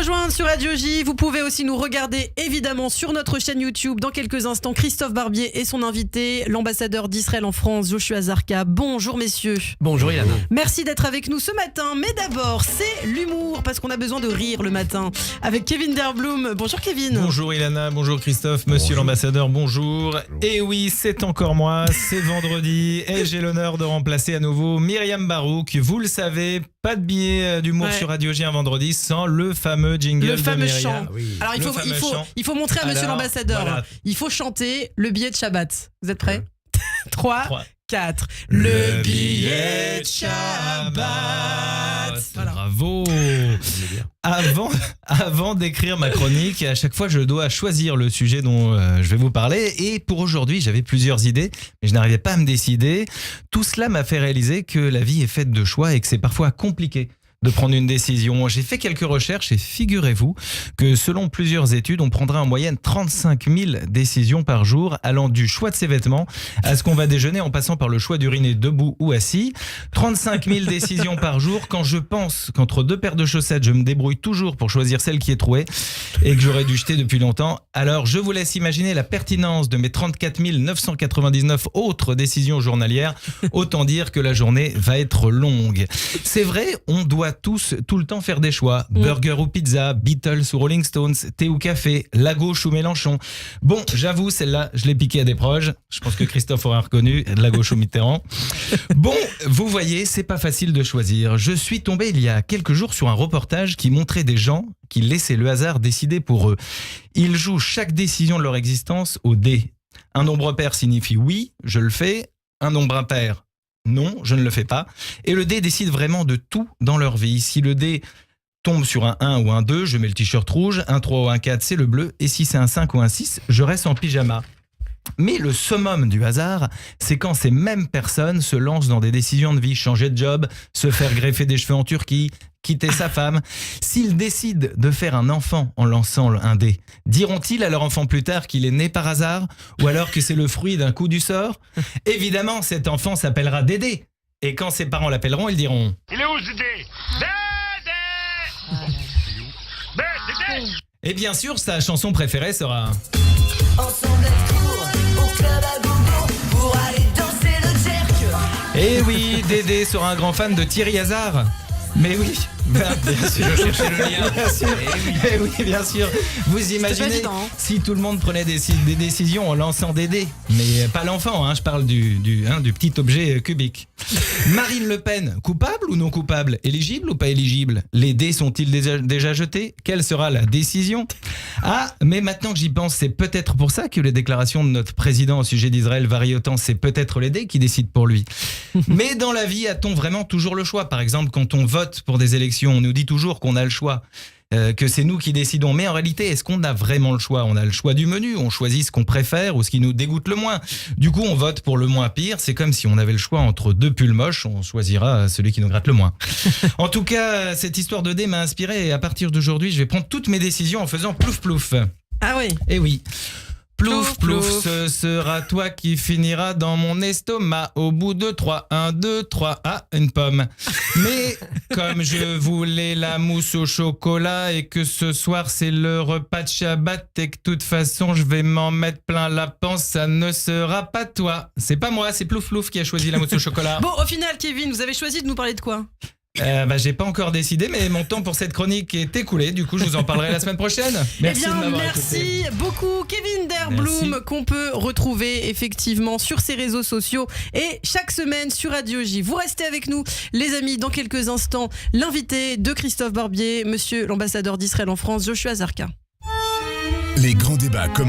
rejoindre sur Radio J. Vous pouvez aussi nous regarder évidemment sur notre chaîne YouTube. Dans quelques instants, Christophe Barbier et son invité, l'ambassadeur d'Israël en France, Joshua Zarka. Bonjour messieurs. Bonjour Ilana. Merci d'être avec nous ce matin. Mais d'abord, c'est l'humour parce qu'on a besoin de rire le matin. Avec Kevin Derbloom. Bonjour Kevin. Bonjour Ilana, bonjour Christophe, monsieur l'ambassadeur, bonjour. Et oui, c'est encore moi, c'est vendredi et j'ai l'honneur de remplacer à nouveau Myriam Barouk. Vous le savez, pas de billet d'humour sur Radio J un vendredi sans le fameux jingle le fameux de Myriam. chant. Oui. Alors il faut montrer à monsieur l'ambassadeur. Voilà. Il faut chanter le billet de Shabbat. Vous êtes prêts 3, 4. Le billet de Shabbat. Voilà. Bravo. Avant d'écrire ma chronique, à chaque fois je dois choisir le sujet dont je vais vous parler. Et pour aujourd'hui, j'avais plusieurs idées, mais je n'arrivais pas à me décider. Tout cela m'a fait réaliser que la vie est faite de choix et que c'est parfois compliqué de prendre une décision. J'ai fait quelques recherches et figurez-vous que selon plusieurs études, on prendra en moyenne 35 000 décisions par jour, allant du choix de ses vêtements à ce qu'on va déjeuner en passant par le choix d'uriner debout ou assis. 35 000 décisions par jour. Quand je pense qu'entre deux paires de chaussettes, je me débrouille toujours pour choisir celle qui est trouée et que j'aurais dû jeter depuis longtemps, alors je vous laisse imaginer la pertinence de mes 34 999 autres décisions journalières. Autant dire que la journée va être longue. C'est vrai, on doit tous tout le temps faire des choix. Burger ou pizza, Beatles ou Rolling Stones, thé ou café, la gauche ou Mélenchon. Bon, j'avoue, celle-là, je l'ai piquée à des proches. Je pense que Christophe aura reconnu, la gauche ou Mitterrand. Bon, vous voyez, c'est pas facile de choisir. Je suis tombé il y a quelques jours sur un reportage qui montrait des gens qui laissaient le hasard décider pour eux. Ils jouent chaque décision de leur existence au dé. Un nombre pair signifie oui, je le fais. Un nombre impair, non, je ne le fais pas. Et le dé décide vraiment de tout dans leur vie. Si le dé tombe sur un 1 ou un 2, je mets le t-shirt rouge. Un 3 ou un 4, c'est le bleu. Et si c'est un 5 ou un 6, je reste en pyjama. Mais le summum du hasard, c'est quand ces mêmes personnes se lancent dans des décisions de vie. Changer de job, se faire greffer des cheveux en Turquie, quitter sa femme. S'ils décident de faire un enfant en lançant un dé, diront-ils à leur enfant plus tard qu'il est né par hasard ou alors que c'est le fruit d'un coup du sort? Évidemment, cet enfant s'appellera Dédé. Et quand ses parents l'appelleront, ils diront: il est où Dédé? Dédé! Et bien sûr, sa chanson préférée sera: ensemble à tour, au club à gogo, pour aller danser le jerk. Et oui, Dédé sera un grand fan de Thierry Hazard. Mais oui, bien sûr, je cherchais le lien. Bien sûr. Oui, bien sûr. Vous imaginez si tout le monde prenait des décisions en lançant des dés, mais pas l'enfant, je parle du petit objet cubique. Marine Le Pen, coupable ou non coupable? Éligible ou pas éligible? Les dés sont-ils déjà jetés? Quelle sera la décision? Ah, mais maintenant que j'y pense, c'est peut-être pour ça que les déclarations de notre président au sujet d'Israël varient autant. C'est peut-être les dés qui décident pour lui. Mais dans la vie, a-t-on vraiment toujours le choix? Par exemple, quand on vote pour des élections, on nous dit toujours qu'on a le choix, que c'est nous qui décidons. Mais en réalité, est-ce qu'on a vraiment le choix? On a le choix du menu, on choisit ce qu'on préfère ou ce qui nous dégoûte le moins. Du coup, on vote pour le moins pire. C'est comme si on avait le choix entre deux pulls moches, on choisira celui qui nous gratte le moins. En tout cas, cette histoire de dés m'a inspiré et à partir d'aujourd'hui, je vais prendre toutes mes décisions en faisant plouf plouf. Ah oui. Eh oui. Plouf, plouf, ce sera toi qui finiras dans mon estomac au bout de 3. 1, 2, 3, une pomme. Mais comme je voulais la mousse au chocolat et que ce soir c'est le repas de Shabbat et que de toute façon je vais m'en mettre plein la panse, ça ne sera pas toi. C'est pas moi, c'est Plouf Plouf qui a choisi la mousse au chocolat. Bon, au final, Kevin, vous avez choisi de nous parler de quoi? J'ai pas encore décidé, mais mon temps pour cette chronique est écoulé. Du coup, je vous en parlerai la semaine prochaine. Merci de m'avoir écouté. Beaucoup, Kevin Derbloom, qu'on peut retrouver effectivement sur ses réseaux sociaux et chaque semaine sur Radio J. Vous restez avec nous, les amis. Dans quelques instants, l'invité de Christophe Barbier, monsieur l'ambassadeur d'Israël en France, Joshua Zarka. Les grands débats communs.